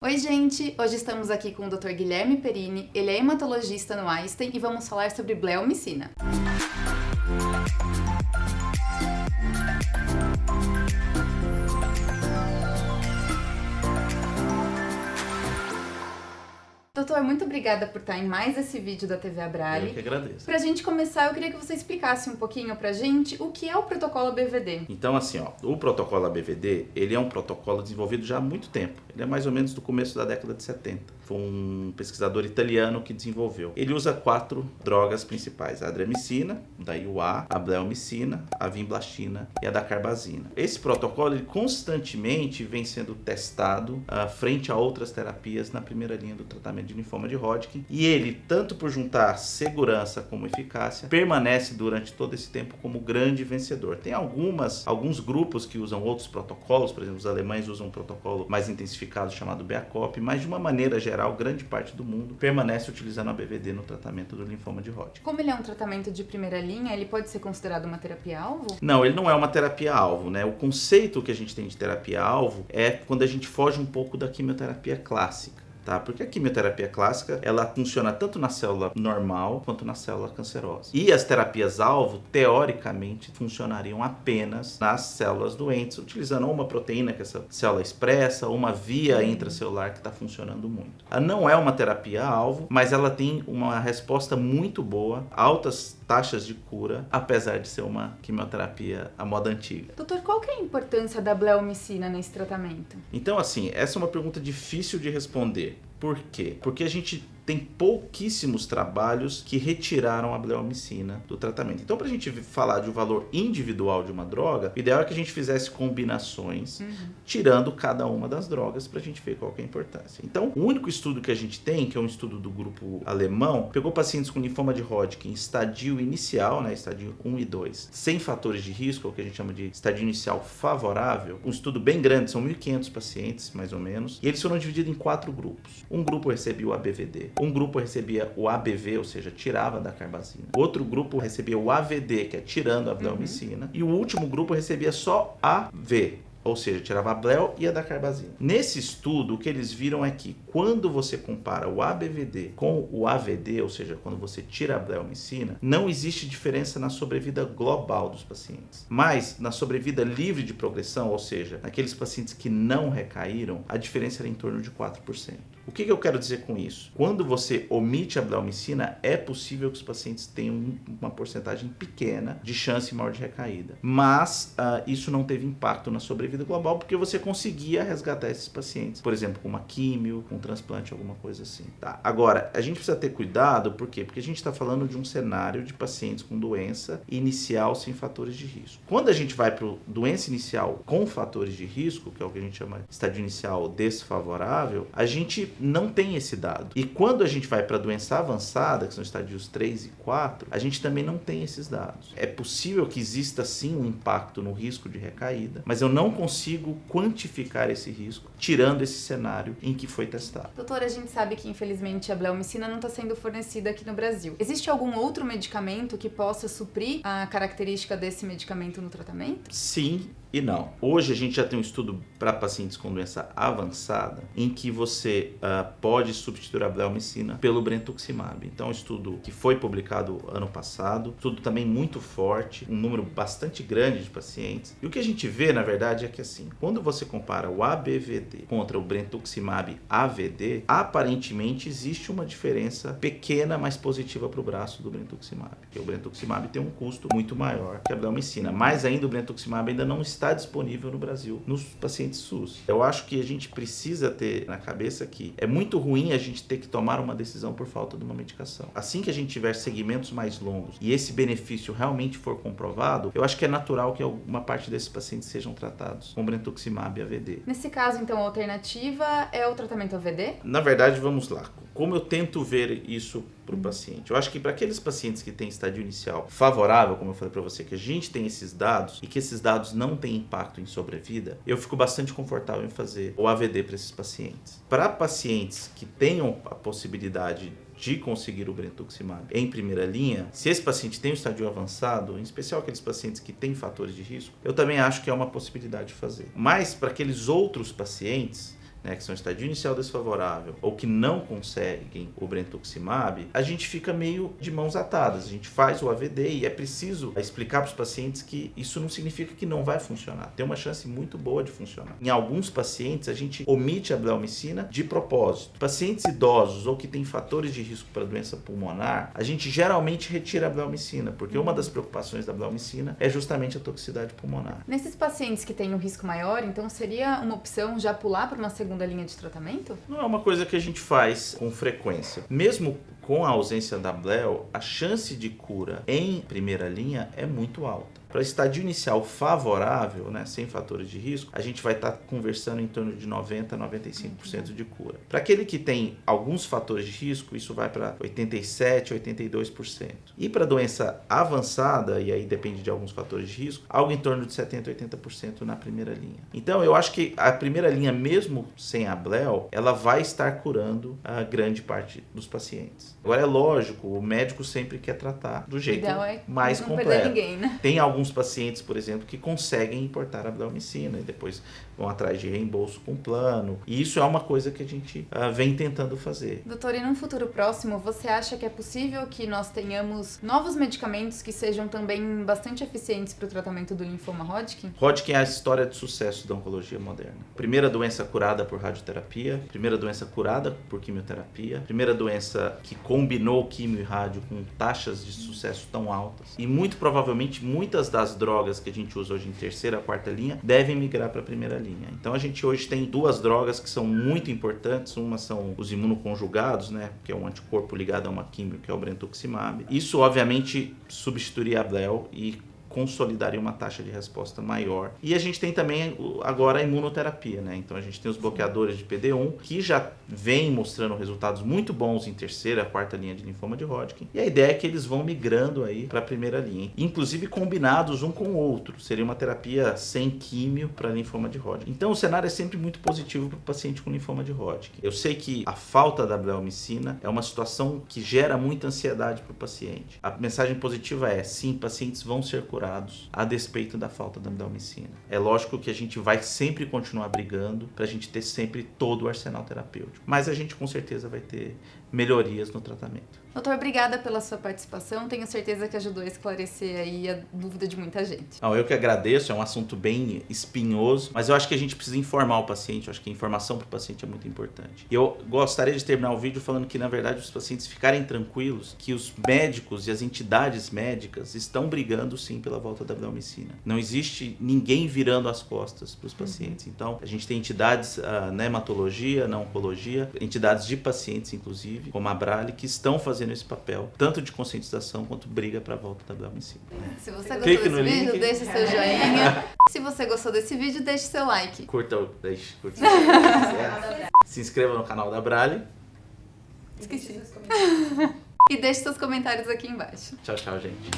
Oi, gente! Hoje estamos aqui com o Dr. Guilherme Perini, ele é hematologista no Einstein e vamos falar sobre bleomicina. Doutor, muito obrigada por estar em mais esse vídeo da TV Abrale. Eu que agradeço. Pra gente começar, eu queria que você explicasse um pouquinho pra gente o que é o protocolo ABVD. Então, assim, o protocolo ABVD, ele é um protocolo desenvolvido já há muito tempo. Ele é mais ou menos do começo da década de 70. Foi um pesquisador italiano que desenvolveu. Ele usa 4 drogas principais: a adriamicina, daí o A, a bleomicina, a vinblastina e a dacarbazina. Esse protocolo, ele constantemente vem sendo testado frente a outras terapias na primeira linha do tratamento de linfoma de Hodgkin, e ele, tanto por juntar segurança como eficácia, permanece durante todo esse tempo como grande vencedor. Tem alguns grupos que usam outros protocolos, por exemplo, os alemães usam um protocolo mais intensificado chamado BACOP, mas de uma maneira geral, grande parte do mundo permanece utilizando a ABVD no tratamento do linfoma de Hodgkin. Como ele é um tratamento de primeira linha, ele pode ser considerado uma terapia-alvo? Não, ele não é uma terapia-alvo, né? O conceito que a gente tem de terapia-alvo é quando a gente foge um pouco da quimioterapia clássica. Tá? Porque a quimioterapia clássica, ela funciona tanto na célula normal quanto na célula cancerosa. E as terapias-alvo, teoricamente, funcionariam apenas nas células doentes, utilizando uma proteína que essa célula expressa, ou uma via intracelular que está funcionando muito. Ela não é uma terapia-alvo, mas ela tem uma resposta muito boa, altas taxas de cura, apesar de ser uma quimioterapia à moda antiga. Doutor, qual que é a importância da bleomicina nesse tratamento? Então, assim, essa é uma pergunta difícil de responder. Por quê? Porque a gente tem pouquíssimos trabalhos que retiraram a bleomicina do tratamento. Então, para a gente falar de um valor individual de uma droga, o ideal é que a gente fizesse combinações, tirando cada uma das drogas, para a gente ver qual que é a importância. Então, o único estudo que a gente tem, que é um estudo do grupo alemão, pegou pacientes com linfoma de Hodgkin em estadio inicial, né, estadio 1 e 2, sem fatores de risco, o que a gente chama de estadio inicial favorável, um estudo bem grande, são 1.500 pacientes, mais ou menos, e eles foram divididos em 4 grupos. Um grupo recebia o ABVD, um grupo recebia o ABV, ou seja, tirava a dacarbazina. Outro grupo recebia o AVD, que é tirando a bleomicina. E o último grupo recebia só AV, ou seja, tirava a bleo e a dacarbazina. Nesse estudo, o que eles viram é que quando você compara o ABVD com o AVD, ou seja, quando você tira a bleomicina, não existe diferença na sobrevida global dos pacientes. Mas na sobrevida livre de progressão, ou seja, naqueles pacientes que não recaíram, a diferença era em torno de 4%. O que eu quero dizer com isso? Quando você omite a bleomicina, é possível que os pacientes tenham uma porcentagem pequena de chance maior de recaída. Mas isso não teve impacto na sobrevida global, porque você conseguia resgatar esses pacientes. Por exemplo, com uma químio, com um transplante, alguma coisa assim. Tá? Agora, a gente precisa ter cuidado, por quê? Porque a gente está falando de um cenário de pacientes com doença inicial sem fatores de risco. Quando a gente vai para doença inicial com fatores de risco, que é o que a gente chama de estádio inicial desfavorável, a gente não tem esse dado. E quando a gente vai para a doença avançada, que são estádios 3 e 4, a gente também não tem esses dados. É possível que exista sim um impacto no risco de recaída, mas eu não consigo quantificar esse risco tirando esse cenário em que foi testado. Doutor, a gente sabe que infelizmente a bleomicina não está sendo fornecida aqui no Brasil. Existe algum outro medicamento que possa suprir a característica desse medicamento no tratamento? Sim e não. Hoje a gente já tem um estudo para pacientes com doença avançada em que você pode substituir a bleomicina pelo brentuximab. Então é um estudo que foi publicado ano passado, estudo também muito forte, um número bastante grande de pacientes. E o que a gente vê, na verdade, é que assim, quando você compara o ABVD contra o brentuximab AVD, aparentemente existe uma diferença pequena, mas positiva para o braço do brentuximab. Porque o brentuximab tem um custo muito maior que a bleomicina. Mais ainda, o brentuximab ainda não está disponível no Brasil, nos pacientes SUS. Eu acho que a gente precisa ter na cabeça que é muito ruim a gente ter que tomar uma decisão por falta de uma medicação. Assim que a gente tiver segmentos mais longos e esse benefício realmente for comprovado, eu acho que é natural que uma parte desses pacientes sejam tratados com brentuximab AVD. Nesse caso, então, a alternativa é o tratamento AVD? Na verdade, vamos lá. Como eu tento ver isso para o paciente? Eu acho que para aqueles pacientes que têm estádio inicial favorável, como eu falei para você, que a gente tem esses dados e que esses dados não têm impacto em sobrevida, eu fico bastante confortável em fazer o AVD para esses pacientes. Para pacientes que tenham a possibilidade de conseguir o brentuximab em primeira linha, se esse paciente tem um estádio avançado, em especial aqueles pacientes que têm fatores de risco, eu também acho que é uma possibilidade de fazer. Mas para aqueles outros pacientes, né, que são estadio inicial desfavorável ou que não conseguem o brentuximab, a gente fica meio de mãos atadas. A gente faz o AVD e é preciso explicar para os pacientes que isso não significa que não vai funcionar. Tem uma chance muito boa de funcionar. Em alguns pacientes, a gente omite a bleomicina de propósito. Pacientes idosos ou que têm fatores de risco para doença pulmonar, a gente geralmente retira a bleomicina, porque uma das preocupações da bleomicina é justamente a toxicidade pulmonar. Nesses pacientes que têm um risco maior, então seria uma opção já pular para uma segunda linha de tratamento? Não é uma coisa que a gente faz com frequência. Mesmo com a ausência da bleo, a chance de cura em primeira linha é muito alta. Para estadio inicial favorável, né, sem fatores de risco, a gente vai estar conversando em torno de 90% a 95% de cura. Para aquele que tem alguns fatores de risco, isso vai para 87% a 82%. E para doença avançada, e aí depende de alguns fatores de risco, algo em torno de 70% a 80% na primeira linha. Então, eu acho que a primeira linha, mesmo sem a bleo, ela vai estar curando a grande parte dos pacientes. Agora, é lógico, o médico sempre quer tratar do jeito mais completo. Perder ninguém, né? Tem alguns pacientes, por exemplo, que conseguem importar a bleomicina e depois vão atrás de reembolso com plano. E isso é uma coisa que a gente vem tentando fazer. Doutor, e num futuro próximo, você acha que é possível que nós tenhamos novos medicamentos que sejam também bastante eficientes para o tratamento do linfoma Hodgkin? Hodgkin é a história de sucesso da oncologia moderna. Primeira doença curada por radioterapia, primeira doença curada por quimioterapia, primeira doença que combinou quimio e rádio com taxas de sucesso tão altas. E muito provavelmente muitas das drogas que a gente usa hoje em terceira, quarta linha, devem migrar para a primeira linha. Então a gente hoje tem duas drogas que são muito importantes. Uma são os imunoconjugados, né, que é um anticorpo ligado a uma químio, que é o brentuximab. Isso obviamente substituiria a bleo e consolidaria uma taxa de resposta maior. E a gente tem também agora a imunoterapia, né? Então a gente tem os bloqueadores de PD-1 que já vêm mostrando resultados muito bons em terceira, quarta linha de linfoma de Hodgkin. E a ideia é que eles vão migrando aí para a primeira linha, inclusive combinados um com o outro. Seria uma terapia sem químio para linfoma de Hodgkin. Então o cenário é sempre muito positivo para o paciente com linfoma de Hodgkin. Eu sei que a falta da bleomicina é uma situação que gera muita ansiedade para o paciente. A mensagem positiva é, sim, pacientes vão ser curados a despeito da falta da bleomicina. É lógico que a gente vai sempre continuar brigando para a gente ter sempre todo o arsenal terapêutico, mas a gente com certeza vai ter melhorias no tratamento. Doutor, obrigada pela sua participação. Tenho certeza que ajudou a esclarecer aí a dúvida de muita gente. Não, eu que agradeço, é um assunto bem espinhoso, mas eu acho que a gente precisa informar o paciente, eu acho que a informação para o paciente é muito importante. E eu gostaria de terminar o vídeo falando que, na verdade, os pacientes ficarem tranquilos, que os médicos e as entidades médicas estão brigando, sim, pela volta da bleomicina. Não existe ninguém virando as costas para os pacientes. Então, a gente tem entidades na hematologia, na oncologia, entidades de pacientes, inclusive, como a Brale, que estão fazendo esse papel, tanto de conscientização quanto briga para a volta da bleomicina. Se você gostou desse vídeo, deixe seu joinha. Se você gostou desse vídeo, deixe seu like. Curta. Se inscreva no canal da Brale. Esqueci. E deixe seus comentários aqui embaixo. Tchau, gente.